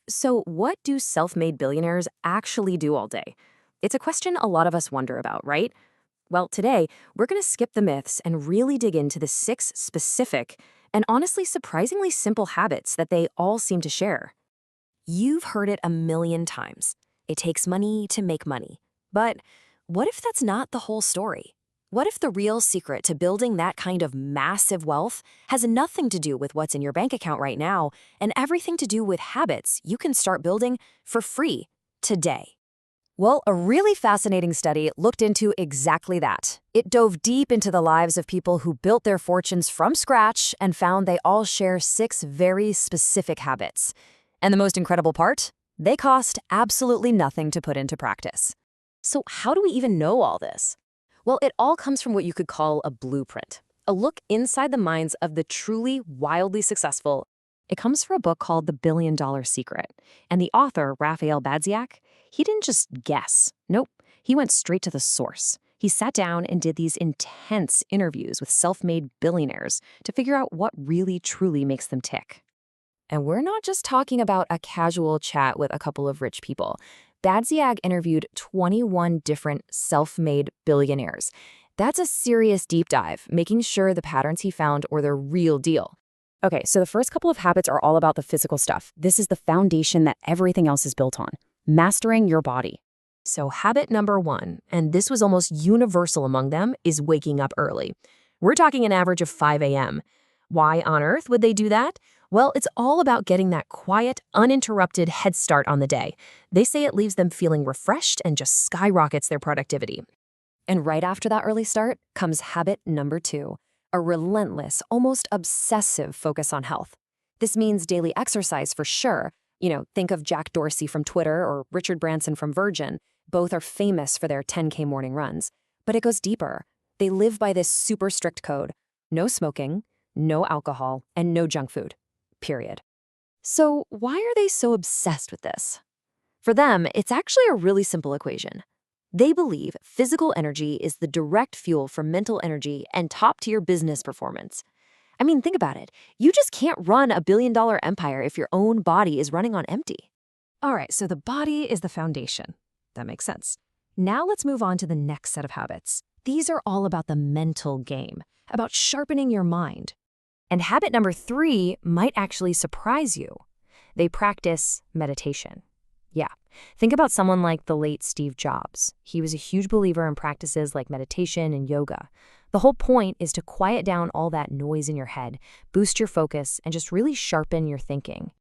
So, what do self-made billionaires actually do all day? It's a question a lot of us wonder about, right? Well, today, we're going to skip the myths and really dig into the six specific and honestly surprisingly simple habits that they all seem to share. You've heard it a million times. It takes money to make money. But what if that's not the whole story? What if the real secret to building that kind of massive wealth has nothing to do with what's in your bank account right now and everything to do with habits you can start building for free today? Well, a really fascinating study looked into exactly that. It dove deep into the lives of people who built their fortunes from scratch and found they all share six very specific habits. And the most incredible part? They cost absolutely nothing to put into practice. So how do we even know all this? Well, it all comes from what you could call a blueprint, a look inside the minds of the truly wildly successful. It comes from a book called The $1 Billion Secret. And the author, Raphael Badziak, he didn't just guess. Nope, he went straight to the source. He sat down and did these intense interviews with self-made billionaires to figure out what really truly makes them tick. And we're not just talking about a casual chat with a couple of rich people. Badziak interviewed 21 different self-made billionaires. That's a serious deep dive, making sure the patterns he found were the real deal. Okay, so the first couple of habits are all about the physical stuff. This is the foundation that everything else is built on. Mastering your body. So habit number one, and this was almost universal among them, is waking up early. We're talking an average of 5 a.m. Why on earth would they do that? Well, it's all about getting that quiet, uninterrupted head start on the day. They say it leaves them feeling refreshed and just skyrockets their productivity. And right after that early start comes habit number two, a relentless, almost obsessive focus on health. This means daily exercise for sure. Think of Jack Dorsey from Twitter or Richard Branson from Virgin. Both are famous for their 10K morning runs. But it goes deeper. They live by this super strict code. No smoking, no alcohol, and no junk food. Period. So why are they so obsessed with this? For them, it's actually a really simple equation. They believe physical energy is the direct fuel for mental energy and top-tier business performance. I mean, think about it. You just can't run a billion-dollar empire if your own body is running on empty. All right, so the body is the foundation. That makes sense. Now let's move on to the next set of habits. These are all about the mental game, about sharpening your mind. And habit number three might actually surprise you. They practice meditation. Yeah, think about someone like the late Steve Jobs. He was a huge believer in practices like meditation and yoga. The whole point is to quiet down all that noise in your head, boost your focus, and just really sharpen your thinking.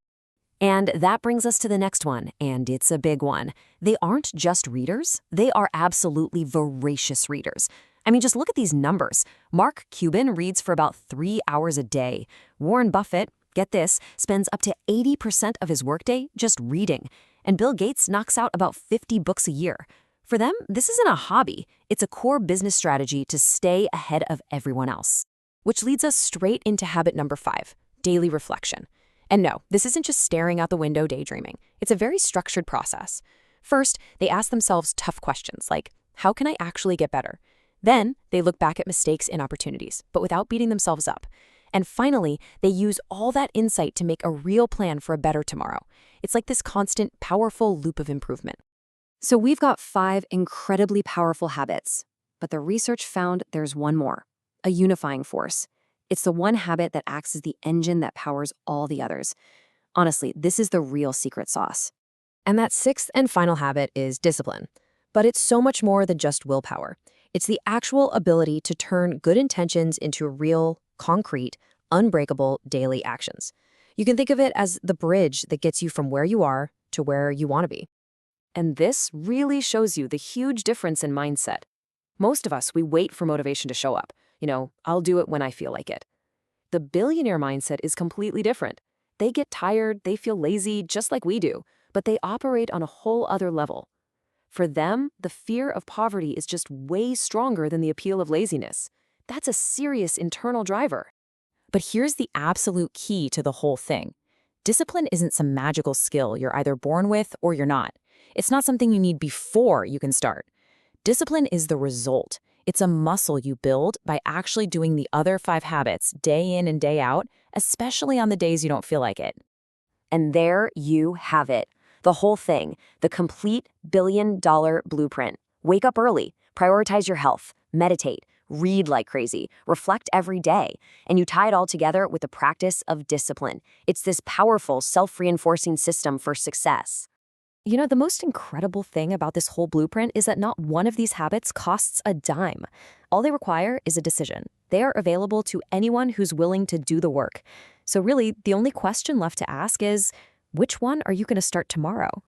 And that brings us to the next one, and it's a big one. They aren't just readers, they are absolutely voracious readers. I mean, just look at these numbers. Mark Cuban reads for about 3 hours a day. Warren Buffett, get this, spends up to 80% of his workday just reading. And Bill Gates knocks out about 50 books a year. For them, this isn't a hobby. It's a core business strategy to stay ahead of everyone else. Which leads us straight into habit number 5, daily reflection. And no, this isn't just staring out the window daydreaming. It's a very structured process. First, they ask themselves tough questions like, how can I actually get better? Then, they look back at mistakes and opportunities, but without beating themselves up. And finally, they use all that insight to make a real plan for a better tomorrow. It's like this constant, powerful loop of improvement. So we've got 5 incredibly powerful habits, but the research found there's one more, a unifying force. It's the one habit that acts as the engine that powers all the others. Honestly, this is the real secret sauce. And that 6th and final habit is discipline. But it's so much more than just willpower. It's the actual ability to turn good intentions into real, concrete, unbreakable daily actions. You can think of it as the bridge that gets you from where you are to where you want to be. And this really shows you the huge difference in mindset. Most of us, we wait for motivation to show up. I'll do it when I feel like it. The billionaire mindset is completely different. They get tired, they feel lazy, just like we do, but they operate on a whole other level. For them, the fear of poverty is just way stronger than the appeal of laziness. That's a serious internal driver. But here's the absolute key to the whole thing. Discipline isn't some magical skill you're either born with or you're not. It's not something you need before you can start. Discipline is the result. It's a muscle you build by actually doing the other 5 habits day in and day out, especially on the days you don't feel like it. And there you have it. The whole thing, the complete $1 billion blueprint. Wake up early, prioritize your health, meditate, read like crazy, reflect every day, and you tie it all together with the practice of discipline. It's this powerful, self-reinforcing system for success. You know, the most incredible thing about this whole blueprint is that not one of these habits costs a dime. All they require is a decision. They are available to anyone who's willing to do the work. So really, the only question left to ask is, which one are you going to start tomorrow?